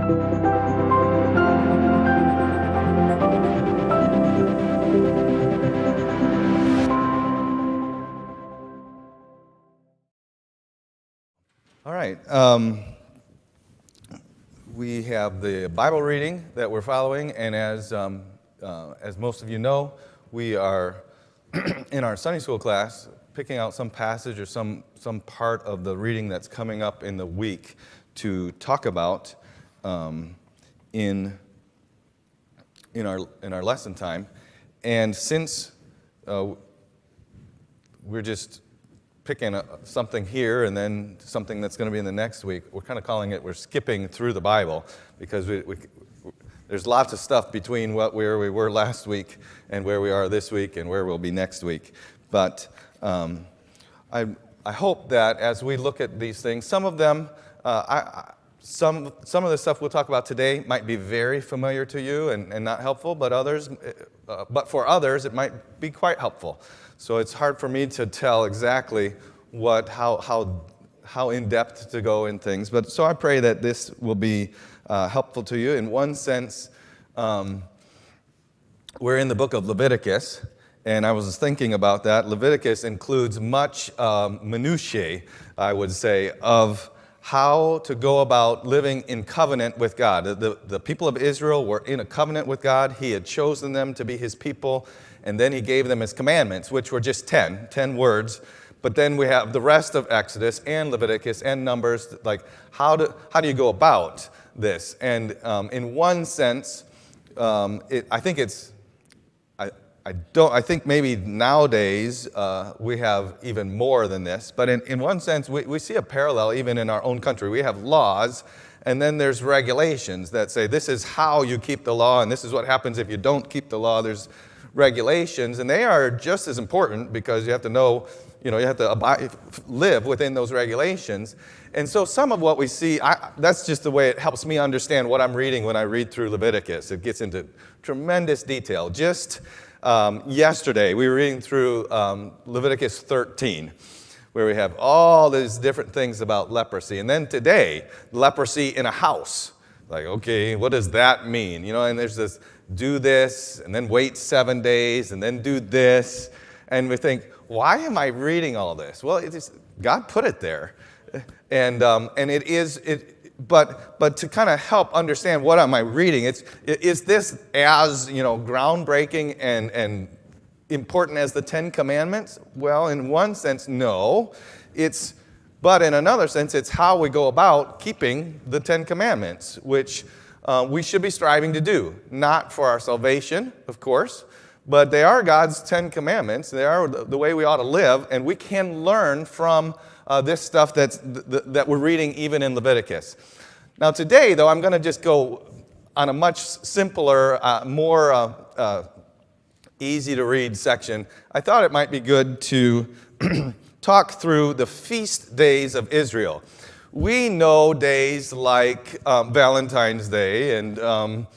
All right. We have the Bible reading that we're following, and as most of you know, we are in our Sunday school class picking out some passage or some part of the reading that's coming up in the week to talk about in our lesson time. And since we're just picking something here and then something that's going to be in the next week, we're kind of calling it, we're skipping through the Bible, because there's lots of stuff between where we were last week and where we are this week and where we'll be next week. But I hope that as we look at these things, some of them, some of the stuff we'll talk about today might be very familiar to you and not helpful, but for others it might be quite helpful. So it's hard for me to tell exactly how in depth to go in things. But so I pray that this will be helpful to you. In one sense, we're in the book of Leviticus, and I was thinking about that. Leviticus includes much minutiae, I would say, of how to go about living in covenant with God. The people of Israel were in a covenant with God. He had chosen them to be his people, and then he gave them his commandments, which were just 10 words. But then we have the rest of Exodus and Leviticus and Numbers, like how do you go about this? And in one sense, I think maybe nowadays we have even more than this. But in one sense, we see a parallel even in our own country. We have laws, and then there's regulations that say this is how you keep the law, and this is what happens if you don't keep the law. There's regulations, and they are just as important because you have to know, you have to live within those regulations. And so some of what we see, that's just the way it helps me understand what I'm reading when I read through Leviticus. It gets into tremendous detail. Just yesterday, we were reading through Leviticus 13, where we have all these different things about leprosy. And then today, leprosy in a house. Like, okay, what does that mean? And there's this, do this, and then wait 7 days, and then do this. And we think, why am I reading all this? Well, God put it there. And it is, but to kind of help understand what am I reading, is this as, groundbreaking and important as the 10 Commandments? Well, in one sense, no. But in another sense, it's how we go about keeping the 10 Commandments, which we should be striving to do. Not for our salvation, of course, but they are God's 10 Commandments. They are the way we ought to live, and we can learn from this stuff that we're reading even in Leviticus. Now today, though, I'm going to just go on a much simpler, more easy to read section. I thought it might be good to talk through the feast days of Israel. We know days like Valentine's Day and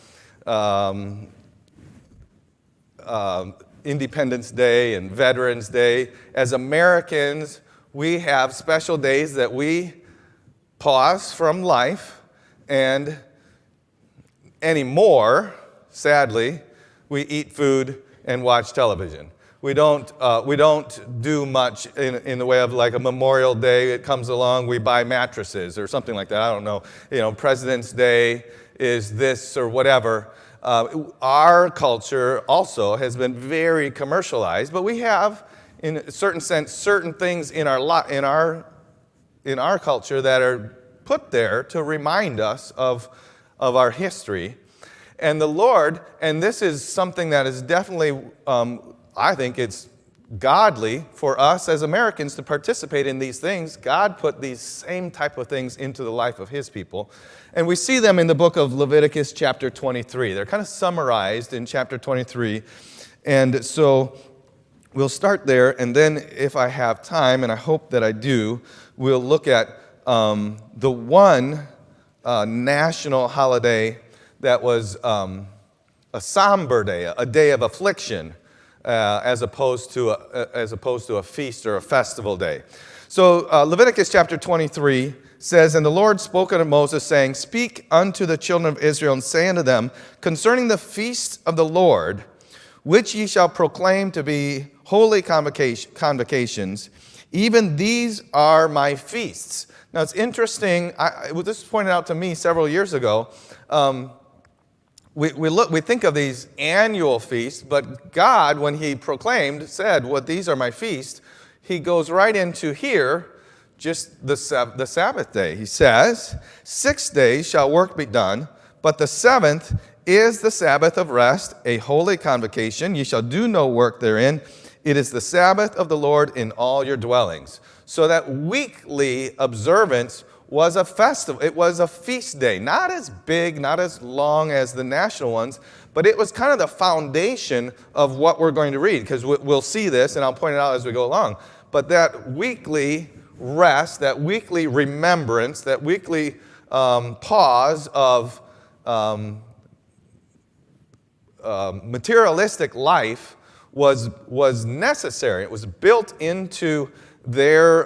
Independence Day and Veterans Day. As Americans, we have special days that we pause from life, and anymore, sadly, we eat food and watch television. We don't do much in the way of like a Memorial Day. It comes along, we buy mattresses or something like that. I don't know. President's Day is this or whatever. Our culture also has been very commercialized, but we have, in a certain sense, certain things in our culture that are put there to remind us of our history. And the Lord, and this is something that is definitely, I think it's godly for us as Americans to participate in these things. God put these same type of things into the life of his people. And we see them in the book of Leviticus chapter 23. They're kind of summarized in chapter 23. And so we'll start there, and then if I have time, and I hope that I do, we'll look at the one national holiday that was a somber day, a day of affliction, as opposed to a feast or a festival day. So Leviticus chapter 23 says, "And the Lord spoke unto Moses, saying, Speak unto the children of Israel, and say unto them, Concerning the feast of the Lord, which ye shall proclaim to be holy convocations, even these are my feasts." Now it's interesting, this was pointed out to me several years ago. We think of these annual feasts, but God, when he proclaimed, said, "Well, these are my feasts," he goes right into here, just the Sabbath day. He says, 6 days shall work be done, but the seventh is the Sabbath of rest, a holy convocation. Ye shall do no work therein. It is the Sabbath of the Lord in all your dwellings. So that weekly observance was a festival. It was a feast day. Not as big, not as long as the national ones, but it was kind of the foundation of what we're going to read, because we'll see this, and I'll point it out as we go along. But that weekly rest, that weekly remembrance, that weekly pause of materialistic life was necessary. It was built into their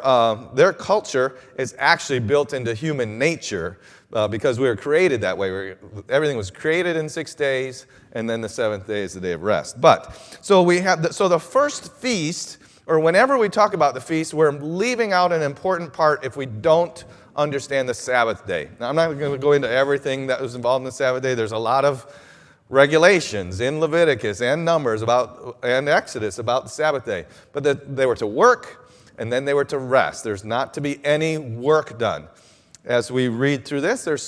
culture. Is actually built into human nature because we were created that way. Everything was created in 6 days, and then the seventh day is the day of rest. But so we have the first feast, or whenever we talk about the feast, we're leaving out an important part if we don't understand the Sabbath day. Now, I'm not going to go into everything that was involved in the Sabbath day. There's a lot of regulations in Leviticus and Numbers and Exodus about the Sabbath day. But they were to work, and then they were to rest. There's not to be any work done. As we read through this, there is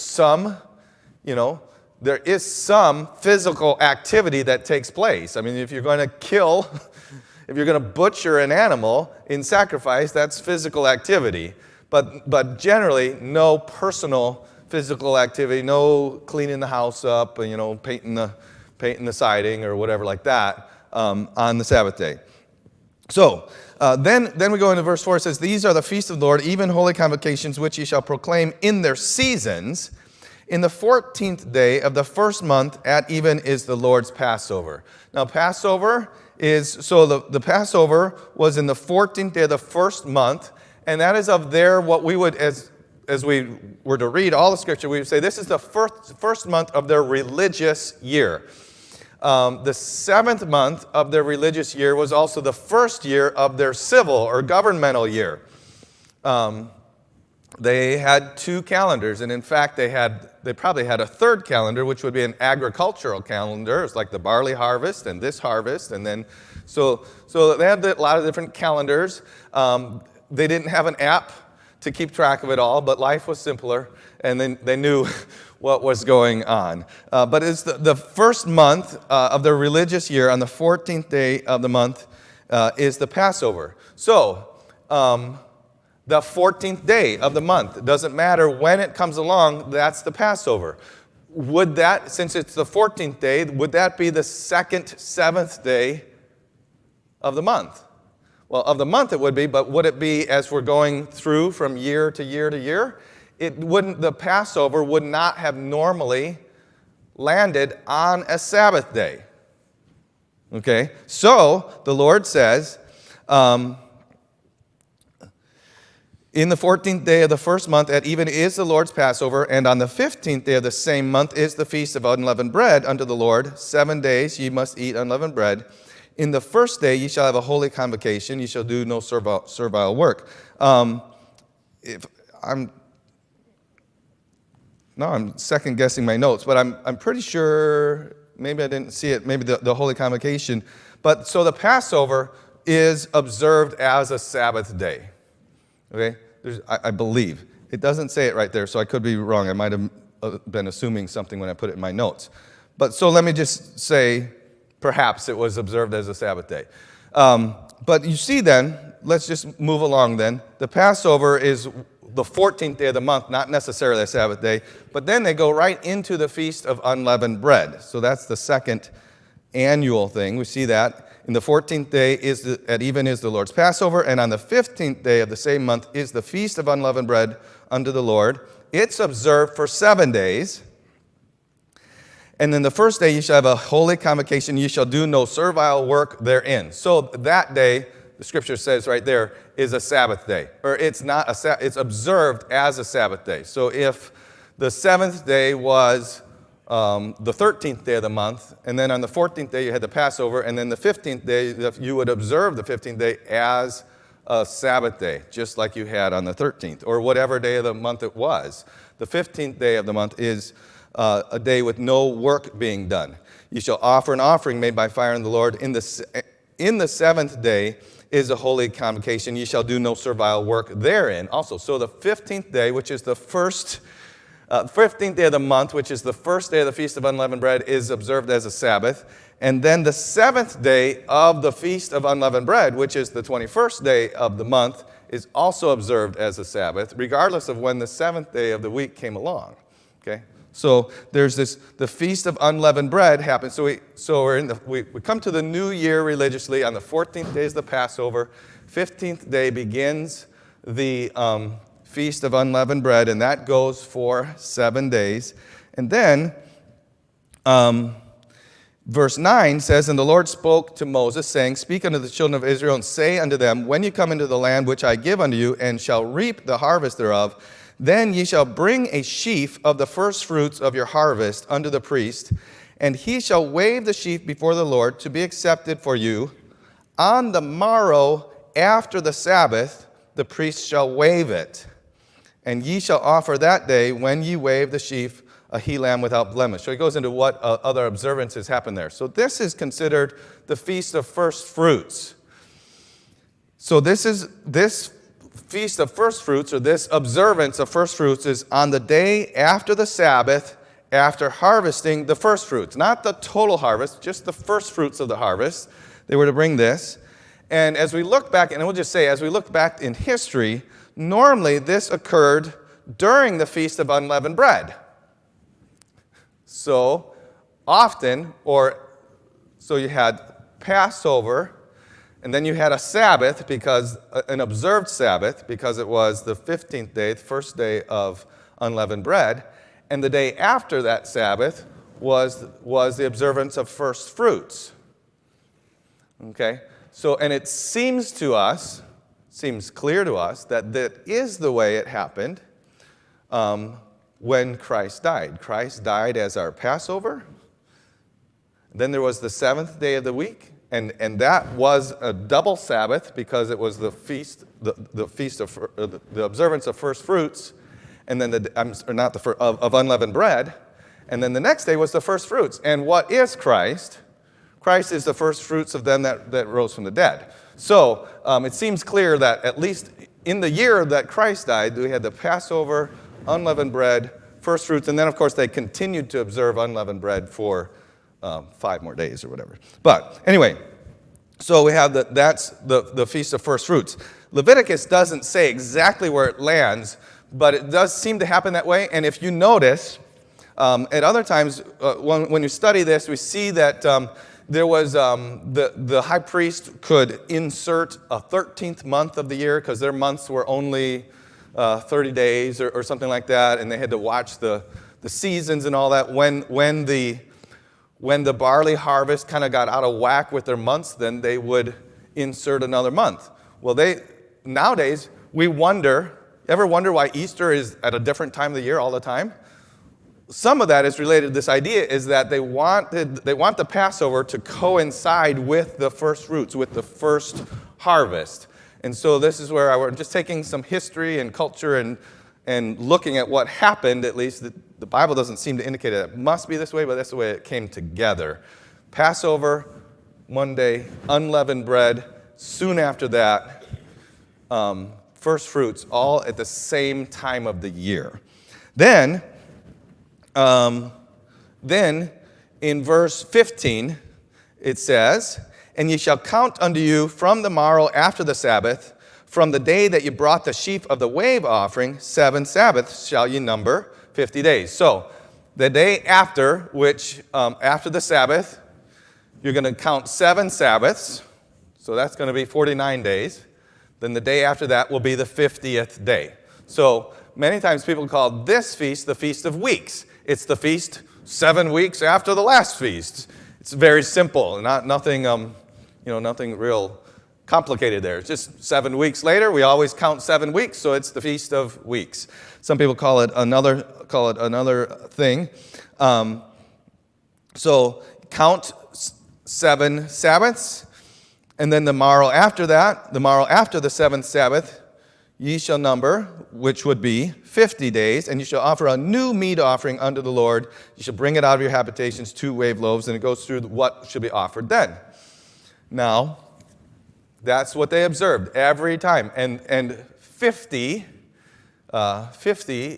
some physical activity that takes place. I mean, if you're going to butcher an animal in sacrifice, that's physical activity. But generally, no personal physical activity, no cleaning the house up, painting the siding or whatever like that on the Sabbath day. So then we go into verse 4. It says, "These are the feasts of the Lord, even holy convocations, which ye shall proclaim in their seasons. In the 14th day of the first month at even is the Lord's Passover." Now, Passover the Passover was in the 14th day of the first month, and that is of what we would, as we were to read all the scripture, we would say this is the first month of their religious year. The seventh month of their religious year was also the first year of their civil or governmental year. They had 2 calendars, and in fact, they probably had a third calendar, which would be an agricultural calendar. It's like the barley harvest and this harvest, and then so they had a lot of different calendars. They didn't have an app to keep track of it all, but life was simpler, and then they knew what was going on. But it's the first month of the religious year. On the 14th day of the month is the Passover. So the 14th day of the month, it doesn't matter when it comes along, that's the Passover. Would that, since it's the 14th day, would that be the second, seventh day of the month? Well, of the month it would be, but would it be as we're going through from year to year to year? The Passover would not have normally landed on a Sabbath day. Okay, so the Lord says, in the 14th day of the first month at even is the Lord's Passover, and on the 15th day of the same month is the feast of unleavened bread unto the Lord. 7 days ye must eat unleavened bread. In the first day ye shall have a holy convocation. Ye shall do no servile work. I'm second guessing my notes, but I'm pretty sure, maybe I didn't see it, maybe the holy convocation. But so the Passover is observed as a Sabbath day. Okay, I believe. It doesn't say it right there, so I could be wrong. I might have been assuming something when I put it in my notes. But so let me just say, perhaps it was observed as a Sabbath day. But you see then, let's just move along then. The Passover is the 14th day of the month, not necessarily a Sabbath day. But then they go right into the Feast of Unleavened Bread. So that's the second annual thing. We see that. In the 14th day at even is the Lord's Passover, and on the 15th day of the same month is the Feast of Unleavened Bread unto the Lord. It's observed for 7 days. And then the first day you shall have a holy convocation. You shall do no servile work therein. So that day, the scripture says right there, is a Sabbath day. Or it's not it's observed as a Sabbath day. So if the 7th day was the 13th day of the month, and then on the 14th day you had the Passover, and then the 15th day you would observe the 15th day as a Sabbath day, just like you had on the 13th, or whatever day of the month it was. The 15th day of the month is a day with no work being done. You shall offer an offering made by fire in the Lord. In the 7th day is a holy convocation. You shall do no servile work therein also. So the 15th day, which is the 15th day of the month, which is the first day of the Feast of Unleavened Bread, is observed as a Sabbath. And then the 7th day of the Feast of Unleavened Bread, which is the 21st day of the month, is also observed as a Sabbath, regardless of when the 7th day of the week came along. Okay? So there's the Feast of Unleavened Bread happens. So we come to the new year religiously. On the 14th day is the Passover. 15th day begins the Feast of Unleavened Bread, and that goes for 7 days. And then verse 9 says, And the Lord spoke to Moses, saying, Speak unto the children of Israel, and say unto them, When you come into the land which I give unto you, and shall reap the harvest thereof, then ye shall bring a sheaf of the firstfruits of your harvest unto the priest, and he shall wave the sheaf before the Lord to be accepted for you. On the morrow after the Sabbath, the priest shall wave it. And ye shall offer that day, when ye wave the sheaf, a he-lamb without blemish. So he goes into what other observances happen there. So this is considered the Feast of First Fruits. So this Feast of First Fruits, or this observance of First Fruits, is on the day after the Sabbath, after harvesting the first fruits. Not the total harvest, just the first fruits of the harvest. They were to bring this. And as we look back, and we'll just say, as we look back in history, normally this occurred during the Feast of Unleavened Bread. So often, so you had Passover, and then you had a Sabbath, an observed Sabbath, because it was the 15th day, the first day of unleavened bread, and the day after that Sabbath was the observance of first fruits. Okay? So, and it seems clear to us that is the way it happened when Christ died. Christ died as our Passover. Then there was the 7th day of the week, and that was a double Sabbath because it was the feast, the observance of first fruits, and then of unleavened bread, and then the next day was the first fruits. And what is Christ? Christ is the first fruits of them that rose from the dead. So it seems clear that at least in the year that Christ died, we had the Passover, unleavened bread, first fruits, and then of course they continued to observe unleavened bread for 5 more days or whatever. But anyway, so we have that's the Feast of First Fruits. Leviticus doesn't say exactly where it lands, but it does seem to happen that way. And if you notice, at other times when you study this, we see that there was the high priest could insert a 13th month of the year because their months were only 30 days or something like that, and they had to watch the seasons and all that. When the barley harvest kind of got out of whack with their months, then they would insert another month. Well, nowadays, ever wonder why Easter is at a different time of the year all the time? Some of that is related to this idea is that they want the Passover to coincide with the first fruits, with the first harvest. And so this is where we're just taking some history and culture and looking at what happened, at least. The Bible doesn't seem to indicate that it must be this way, but that's the way it came together. Passover, one day, unleavened bread, soon after that, first fruits, all at the same time of the year. Then in verse 15, it says, And ye shall count unto you from the morrow after the Sabbath, from the day that you brought the sheaf of the wave offering, 7 Sabbaths shall ye number, 50 days. So the day after, after the Sabbath, you're going to count 7 Sabbaths. So that's going to be 49 days. Then the day after that will be the 50th day. So many times people call this feast the Feast of Weeks. It's the feast 7 weeks after the last feast. It's very simple, nothing real complicated there. It's just 7 weeks later. We always count 7 weeks, so it's the Feast of Weeks. Some people call it another thing. So count 7 Sabbaths, and then the morrow after that, the morrow after the 7th Sabbath, ye shall number, which would be 50 days, and you shall offer a new meat offering unto the Lord. You shall bring it out of your habitations, 2 wave loaves, and it goes through what should be offered then. Now, that's what they observed every time. And 50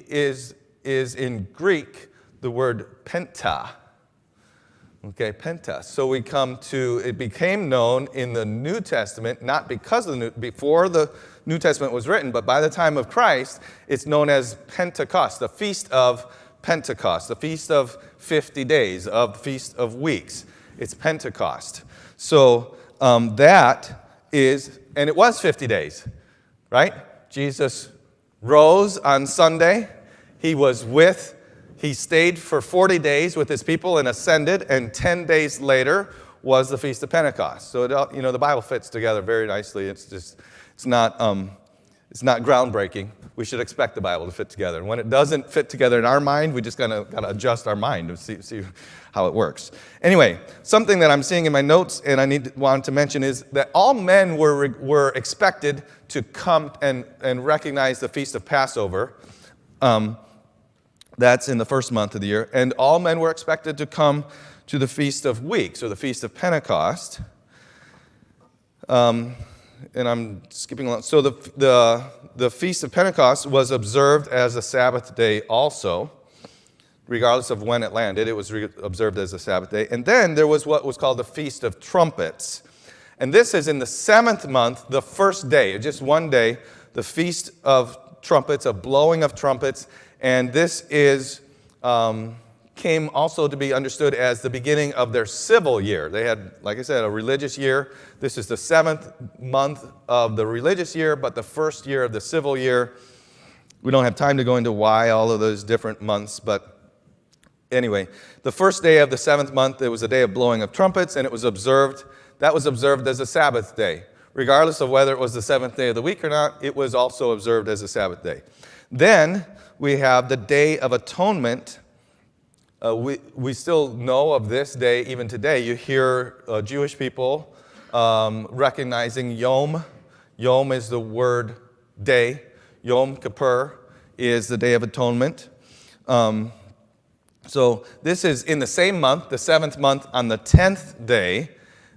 is in Greek the word penta. Okay, penta. So we come to, it became known in the New Testament, not because of before the New Testament was written, but by the time of Christ, it's known as Pentecost, the Feast of Pentecost, the Feast of 50 days, of Feast of Weeks. It's Pentecost. So that is, and it was 50 days, right? Jesus rose on Sunday. He stayed for 40 days with his people and ascended, and 10 days later was the Feast of Pentecost. So, the Bible fits together very nicely. It's not groundbreaking. We should expect the Bible to fit together. And when it doesn't fit together in our mind, we just gotta adjust our mind to see how it works. Anyway, something that I'm seeing in my notes and I want to mention is that all men were expected to come and recognize the Feast of Passover. That's in the first month of the year. And all men were expected to come to the Feast of Weeks, or the Feast of Pentecost. And I'm skipping along. So the Feast of Pentecost was observed as a Sabbath day also. Regardless of when it landed, it was observed as a Sabbath day. And then there was what was called the Feast of Trumpets. And this is in the 7th month, the first day, just one day, the Feast of Trumpets, a blowing of trumpets. And this came also to be understood as the beginning of their civil year. They had, like I said, a religious year. This is the 7th month of the religious year, but the first year of the civil year. We don't have time to go into why all of those different months, but anyway, the first day of the 7th month, it was a day of blowing of trumpets, and that was observed as a Sabbath day. Regardless of whether it was the 7th day of the week or not, it was also observed as a Sabbath day. Then we have the Day of Atonement. We still know of this day even today. You hear Jewish people recognizing Yom. Yom is the word day. Yom Kippur is the Day of Atonement. So this is in the same month, the 7th month, on the 10th day.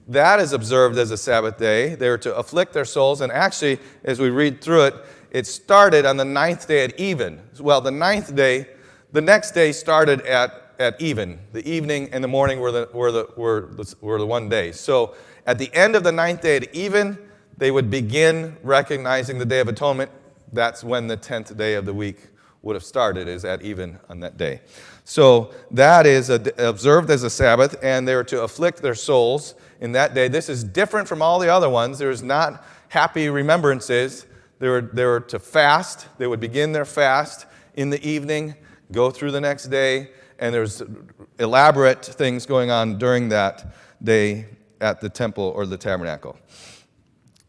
That is observed as a Sabbath day. They were to afflict their souls. And actually, as we read through it, it started on the 9th day at even. Well, the next day started at even. The evening and the morning were the one day. So at the end of the 9th day at even, they would begin recognizing the Day of Atonement. That's when the 10th day of the week would have started, is at even on that day. So that is observed as a Sabbath, and they were to afflict their souls in that day. This is different from all the other ones. There's not happy remembrances. They were to fast. They would begin their fast in the evening, go through the next day, and there's elaborate things going on during that day at the temple or the tabernacle.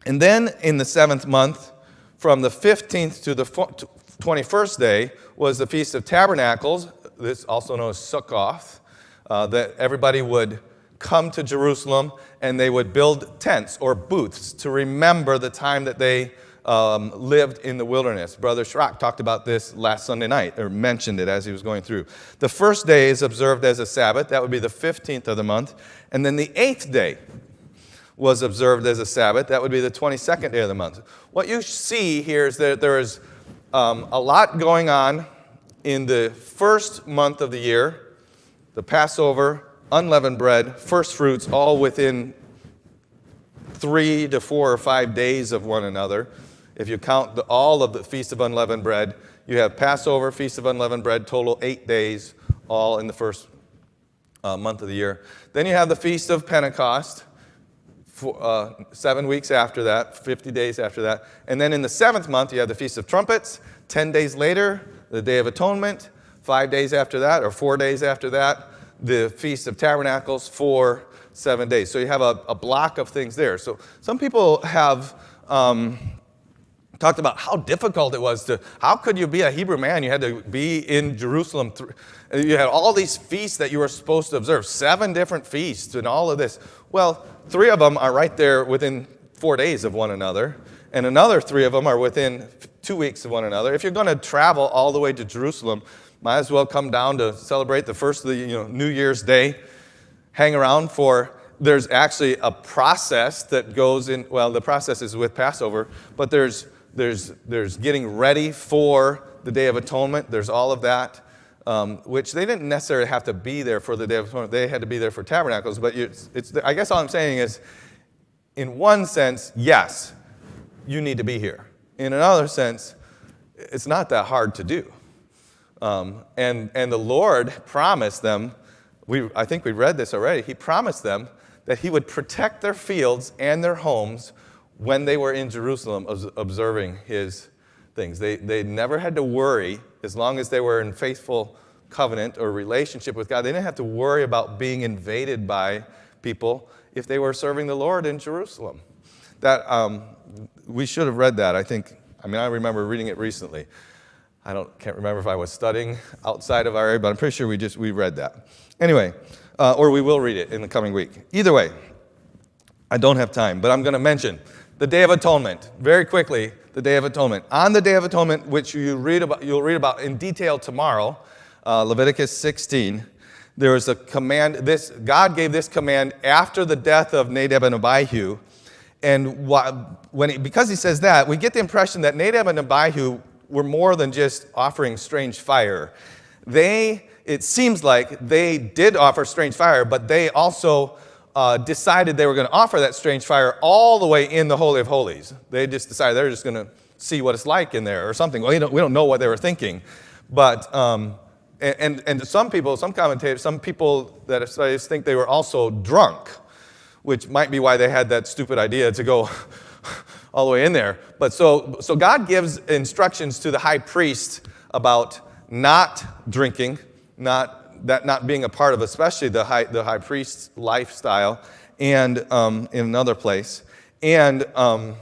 And then in the 7th month, from the 15th to the 21st day, was the Feast of Tabernacles, this also known as Sukkoth, that everybody would come to Jerusalem and they would build tents or booths to remember the time that they lived in the wilderness. Brother Schrock talked about this last Sunday night, or mentioned it as he was going through. The first day is observed as a Sabbath. That would be the 15th of the month. And then the 8th day was observed as a Sabbath. That would be the 22nd day of the month. What you see here is that there is a lot going on in the first month of the year. The Passover, unleavened bread, first fruits, all within 3 to 4 or 5 days of one another. If you count all of the Feast of Unleavened Bread, you have Passover, Feast of Unleavened Bread, total 8 days, all in the first month of the year. Then you have the Feast of Pentecost, 7 weeks after that, 50 days after that. And then in the 7th month, you have the Feast of Trumpets. 10 days later, the Day of Atonement. 5 days after that, or 4 days after that, the Feast of Tabernacles for 7 days. So you have a block of things there. So some people have talked about how difficult it was how could you be a Hebrew man? You had to be in Jerusalem. You had all these feasts that you were supposed to observe, 7 different feasts and all of this. Well, 3 of them are right there within 4 days of one another, and another 3 of them are within 2 weeks of one another. If you're going to travel all the way to Jerusalem, might as well come down to celebrate the first of the New Year's Day, hang around there's actually a process that goes in, well, the process is with Passover, but there's getting ready for the Day of Atonement. There's all of that, which they didn't necessarily have to be there for the Day of Atonement. They had to be there for Tabernacles. But I guess all I'm saying is, in one sense, yes, you need to be here. In another sense, it's not that hard to do. And the Lord promised them, I think we read this already, He promised them that He would protect their fields and their homes when they were in Jerusalem observing His things. They never had to worry, as long as they were in faithful covenant or relationship with God, they didn't have to worry about being invaded by people if they were serving the Lord in Jerusalem. That we should have read that. I remember reading it recently. Can't remember if I was studying outside of our area, but I'm pretty sure we read that. Anyway, or we will read it in the coming week. Either way, I don't have time, but I'm going to mention the Day of Atonement very quickly. The Day of Atonement. On the Day of Atonement, which you'll read about in detail tomorrow, Leviticus 16. There was a command. God gave this command after the death of Nadab and Abihu, and because He says that, we get the impression that Nadab and Abihu were more than just offering strange fire. It seems like they did offer strange fire, but they also decided they were going to offer that strange fire all the way in the Holy of Holies. They just decided they're just going to see what it's like in there or something. Well, we don't know what they were thinking, but and some commentators, some people that have studied think they were also drunk, which might be why they had that stupid idea to go all the way in there. But so God gives instructions to the high priest about not drinking, not being a part of, especially the high priest's lifestyle, and in another place, and how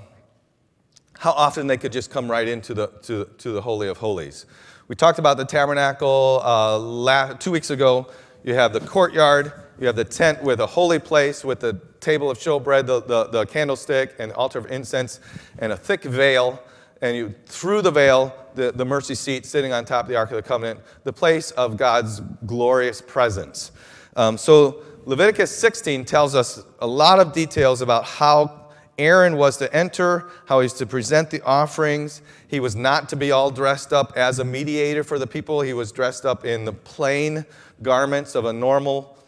often they could just come right into the Holy of Holies. We talked about the tabernacle 2 weeks ago. You have the courtyard. You have the tent with a holy place, with the table of showbread, the candlestick, and the altar of incense, and a thick veil. And through the veil, the mercy seat sitting on top of the Ark of the Covenant, the place of God's glorious presence. So Leviticus 16 tells us a lot of details about how Aaron was to enter, how he's to present the offerings. He was not to be all dressed up as a mediator for the people. He was dressed up in the plain garments of a normal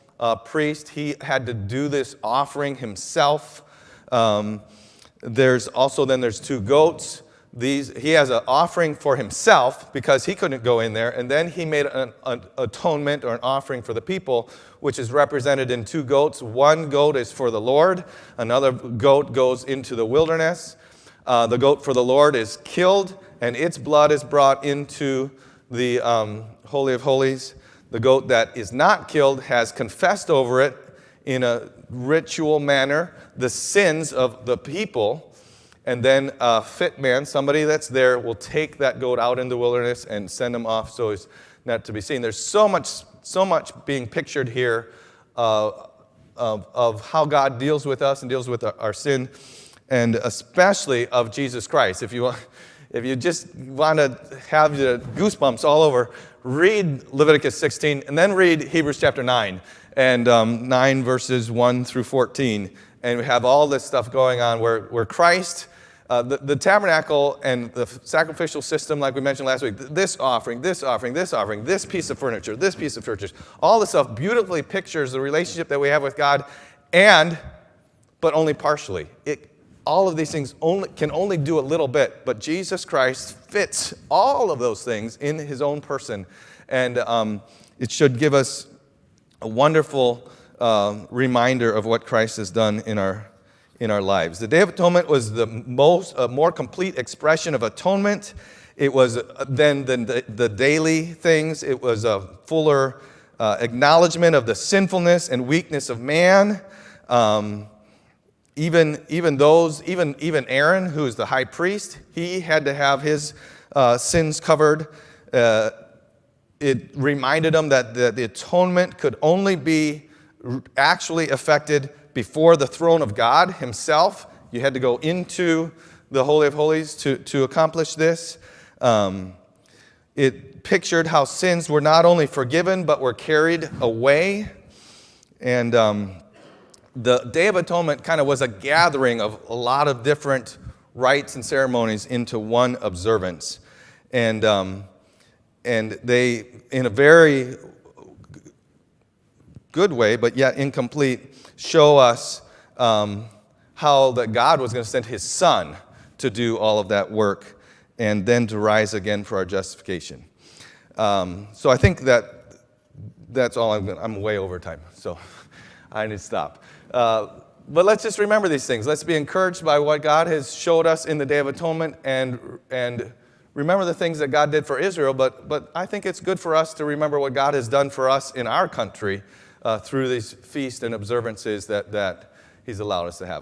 priest. He had to do this offering himself. There's 2 goats. He has an offering for himself because he couldn't go in there, and then he made an atonement or an offering for the people, which is represented in 2 goats. 1 goat is for the Lord. Another goat goes into the wilderness. The goat for the Lord is killed, and its blood is brought into the Holy of Holies. The goat that is not killed has confessed over it in a ritual manner the sins of the people. And then a fit man, somebody that's there, will take that goat out in the wilderness and send him off so he's not to be seen. There's so much being pictured here of how God deals with us and deals with our sin, and especially of Jesus Christ. If you just want to have the goosebumps all over, read Leviticus 16 and then read Hebrews chapter 9 and 9 verses 1 through 14. And we have all this stuff going on where Christ, the tabernacle and the sacrificial system, like we mentioned last week, this offering, this piece of furniture, this piece of furniture, all this stuff beautifully pictures the relationship that we have with God, but only partially. All of these things can only do a little bit, but Jesus Christ fits all of those things in His own person, and it should give us a wonderful reminder of what Christ has done in our lives. The Day of Atonement was the more complete expression of atonement. It was than the daily things. It was a fuller acknowledgement of the sinfulness and weakness of man. Even Aaron, who is the high priest, he had to have his sins covered. It reminded him that the atonement could only be actually effected before the throne of God himself. You had to go into the Holy of Holies to accomplish this. It pictured how sins were not only forgiven, but were carried away. And the Day of Atonement kind of was a gathering of a lot of different rites and ceremonies into one observance. And they, in a very good way, but yet incomplete, show us how that God was going to send his Son to do all of that work and then to rise again for our justification. So I think that's all. I'm way over time, so I need to stop. But let's just remember these things. Let's be encouraged by what God has showed us in the Day of Atonement and remember the things that God did for Israel. But I think it's good for us to remember what God has done for us in our country through these feasts and observances that he's allowed us to have.